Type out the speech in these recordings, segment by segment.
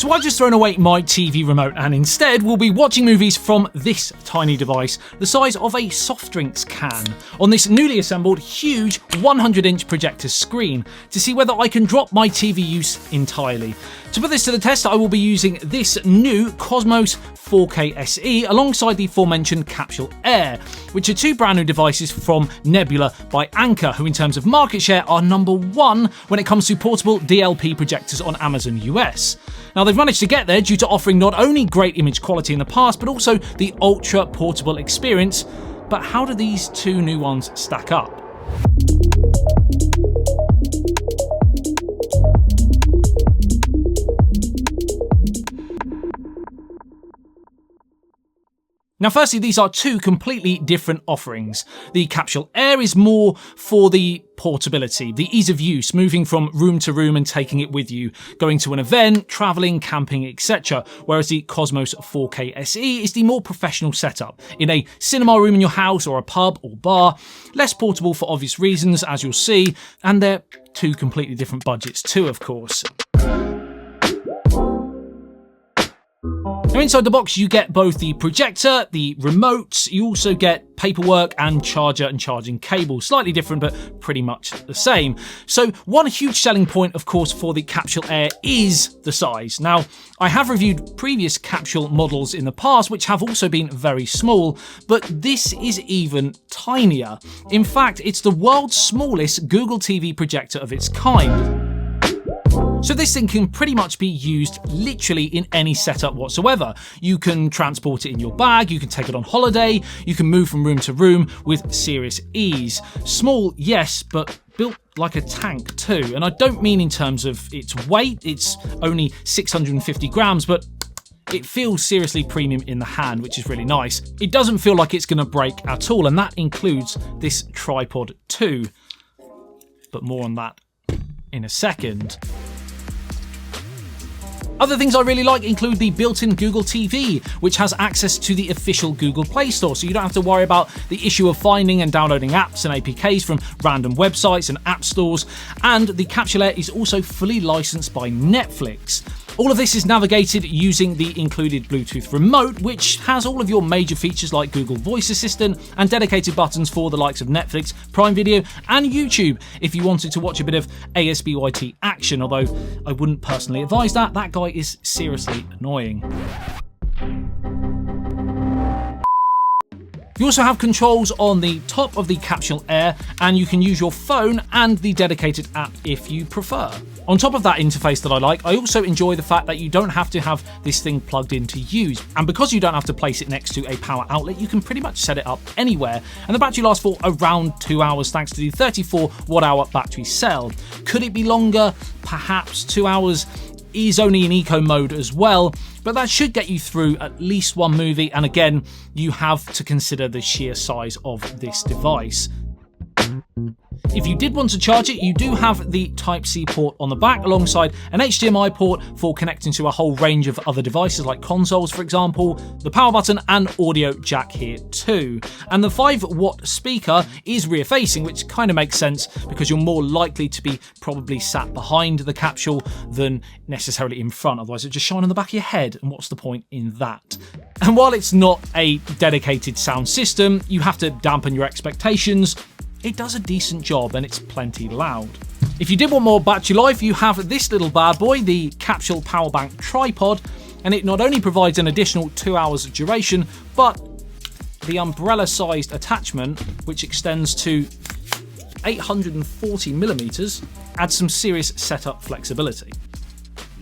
So I've just thrown away my TV remote and instead we'll be watching movies from this tiny device, the size of a soft drinks can, on this newly assembled huge 100-inch projector screen to see whether I can drop my TV use entirely. To put this to the test, I will be using this new Cosmos 4K SE alongside the aforementioned Capsule Air, which are two brand new devices from NEBULA by Anker, who in terms of market share are #1 when it comes to portable DLP projectors on Amazon US. Now they've managed to get there due to offering not only great image quality in the past, but also the ultra portable experience. But how do these two new ones stack up? Now firstly, these are two completely different offerings. The Capsule Air is more for the portability, the ease of use, moving from room to room and taking it with you, going to an event, travelling, camping, etc. Whereas the Cosmos 4K SE is the more professional setup, in a cinema room in your house or a pub or bar, less portable for obvious reasons as you'll see, and they're two completely different budgets too, of course. Now inside the box you get both the projector, the remote, you also get paperwork and charger and charging cable. Slightly different but pretty much the same. So one huge selling point of course for the Capsule Air is the size. Now I have reviewed previous Capsule models in the past which have also been very small, but this is even tinier. In fact, it's the world's smallest Google TV projector of its kind. So this thing can pretty much be used literally in any setup whatsoever. You can transport it in your bag, you can take it on holiday, you can move from room to room with serious ease. Small, yes, but built like a tank too. And I don't mean in terms of its weight, it's only 650 grams, but it feels seriously premium in the hand, which is really nice. It doesn't feel like it's gonna break at all, and that includes this tripod too. But more on that in a second. Other things I really like include the built-in Google TV, which has access to the official Google Play Store, so you don't have to worry about the issue of finding and downloading apps and APKs from random websites and app stores, and the Capsule Air is also fully licensed by Netflix. All of this is navigated using the included Bluetooth remote, which has all of your major features like Google Voice Assistant and dedicated buttons for the likes of Netflix, Prime Video and YouTube if you wanted to watch a bit of ASBYT action, although I wouldn't personally advise that. That guy is seriously annoying. You also have controls on the top of the Capsule Air, and you can use your phone and the dedicated app if you prefer. On top of that interface that I like, I also enjoy the fact that you don't have to have this thing plugged in to use. And because you don't have to place it next to a power outlet, you can pretty much set it up anywhere. And the battery lasts for around 2 hours thanks to the 34 watt-hour battery cell. Could it be longer? Perhaps. 2 hours is only in eco mode as well, but that should get you through at least one movie. And again, you have to consider the sheer size of this device. If you did want to charge it, you do have the Type-C port on the back alongside an HDMI port for connecting to a whole range of other devices like consoles, for example, the power button and audio jack here too. And the 5-watt speaker is rear facing, which kind of makes sense because you're more likely to be probably sat behind the capsule than necessarily in front, otherwise it just shine on the back of your head, and what's the point in that? And while it's not a dedicated sound system, you have to dampen your expectations. It does a decent job and it's plenty loud. If you did want more battery life, you have this little bad boy, the Capsule Powerbank Tripod, and it not only provides an additional 2 hours duration, but the umbrella-sized attachment, which extends to 840 millimeters, adds some serious setup flexibility.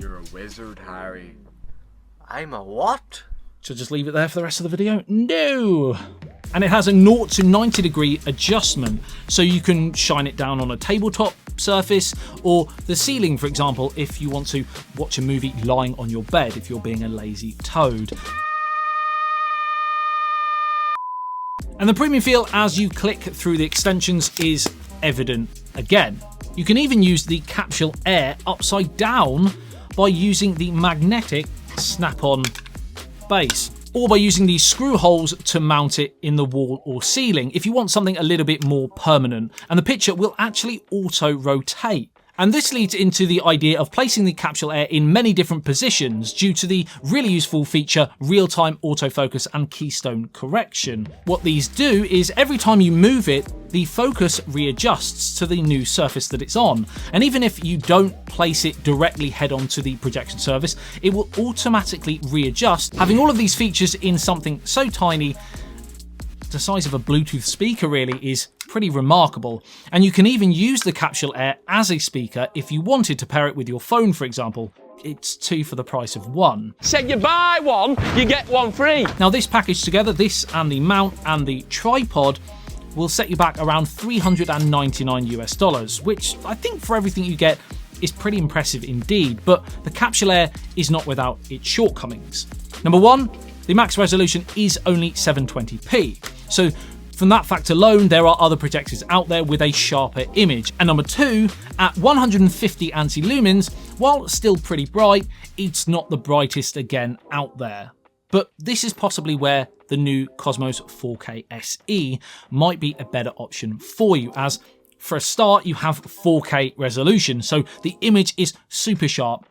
You're a wizard, Harry. I'm a what? Should I just leave it there for the rest of the video? No! And it has a 0 to 90 degree adjustment, so you can shine it down on a tabletop surface or the ceiling, for example, if you want to watch a movie lying on your bed, if you're being a lazy toad. And the premium feel as you click through the extensions is evident again. You can even use the Capsule Air upside down by using the magnetic snap-on base, or by using these screw holes to mount it in the wall or ceiling if you want something a little bit more permanent. And the picture will actually auto-rotate And this leads into the idea of placing the Capsule Air in many different positions due to the really useful feature real-time autofocus and Keystone Correction. What these do is every time you move it, the focus readjusts to the new surface that it's on. And even if you don't place it directly head-on to the projection surface, it will automatically readjust. Having all of these features in something so tiny, the size of a Bluetooth speaker really, is pretty remarkable. And you can even use the Capsule Air as a speaker if you wanted to pair it with your phone, for example. It's 2 for the price of 1. Said you buy one, you get one free. Now this package together, this and the mount and the tripod, will set you back around $399 US, which I think for everything you get is pretty impressive indeed. But the Capsule Air is not without its shortcomings. Number 1, the max resolution is only 720p. So from that fact alone, there are other projectors out there with a sharper image. And number 2, at 150 Ansi lumens, while still pretty bright, it's not the brightest again out there. But this is possibly where the new Cosmos 4K SE might be a better option for you, as for a start, you have 4K resolution, so the image is super sharp.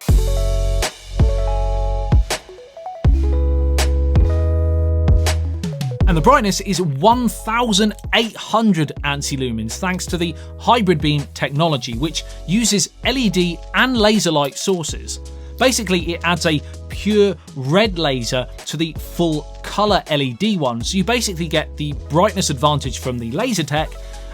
And the brightness is 1800 Ansi lumens thanks to the hybridbeam technology, which uses LED and laser light sources. Basically, it adds a pure red laser to the full color LED one, so you basically get the brightness advantage from the laser tech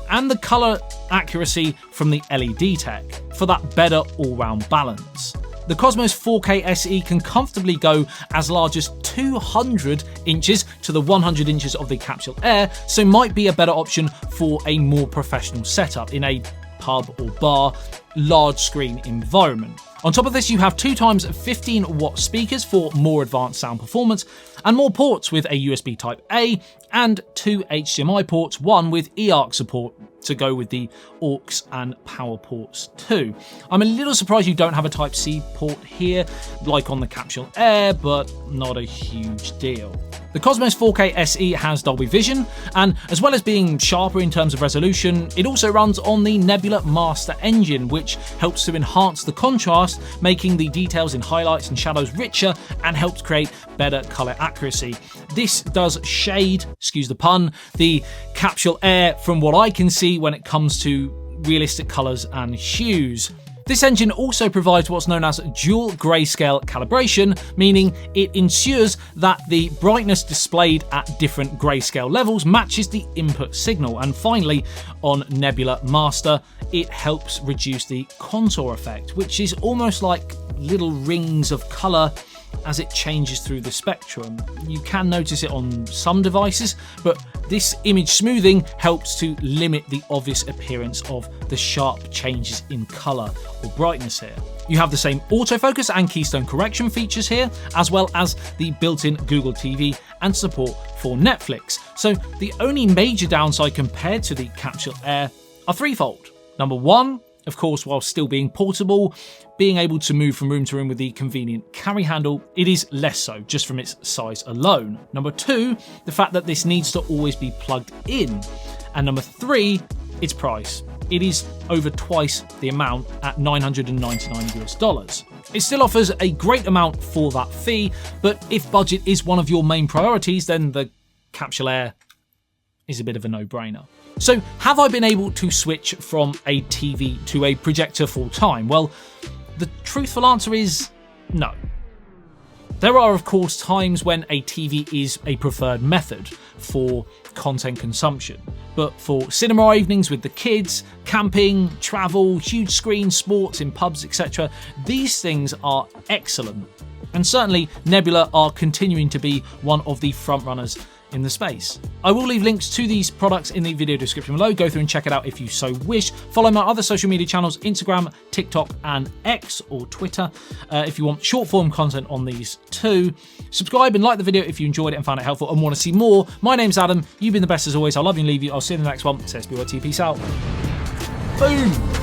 and the color accuracy from the LED tech for that better all-round balance. The Cosmos 4K SE can comfortably go as large as 200 inches to the 100 inches of the Capsule Air, so might be a better option for a more professional setup in a pub or bar, large screen environment. On top of this, you have 2x 15-watt speakers for more advanced sound performance, and more ports with a USB Type-A and 2 HDMI ports, one with eARC support to go with the aux and power ports too. I'm a little surprised you don't have a Type-C port here, like on the Capsule Air, but not a huge deal. The Cosmos 4K SE has Dolby Vision, and as well as being sharper in terms of resolution, it also runs on the NEBULA Master engine, which helps to enhance the contrast, making the details in highlights and shadows richer and helps create better color accuracy. This does shade, excuse the pun, the Capsule Air from what I can see when it comes to realistic colors and hues. This engine also provides what's known as dual grayscale calibration, meaning it ensures that the brightness displayed at different grayscale levels matches the input signal. And finally, on NEBULA Master, it helps reduce the contour effect, which is almost like little rings of color as it changes through the spectrum. You can notice it on some devices, but this image smoothing helps to limit the obvious appearance of the sharp changes in color or brightness here. You have the same autofocus and Keystone Correction features here, as well as the built-in Google TV and support for Netflix. So the only major downside compared to the Capsule Air are threefold. Number 1, of course, while still being portable, being able to move from room to room with the convenient carry handle, it is less so just from its size alone. Number 2, the fact that this needs to always be plugged in. And number 3, its price. It is over twice the amount at $999 US. It still offers a great amount for that fee, but if budget is one of your main priorities, then the Capsule Air is a bit of a no-brainer. So have I been able to switch from a TV to a projector full time? Well, the truthful answer is no. There are, of course, times when a TV is a preferred method for content consumption. But for cinema evenings with the kids, camping, travel, huge screen, sports in pubs, etc., these things are excellent. And certainly NEBULA are continuing to be one of the frontrunners in the space. I will leave links to these products in the video description below. Go through and check it out if you so wish. Follow my other social media channels, Instagram, TikTok, and X or Twitter, if you want short form content on these too. Subscribe and like the video if you enjoyed it and found it helpful and want to see more. My name's Adam. You've been the best as always. I love you and leave you. I'll see you in the next one. SBYT. Peace out. Boom.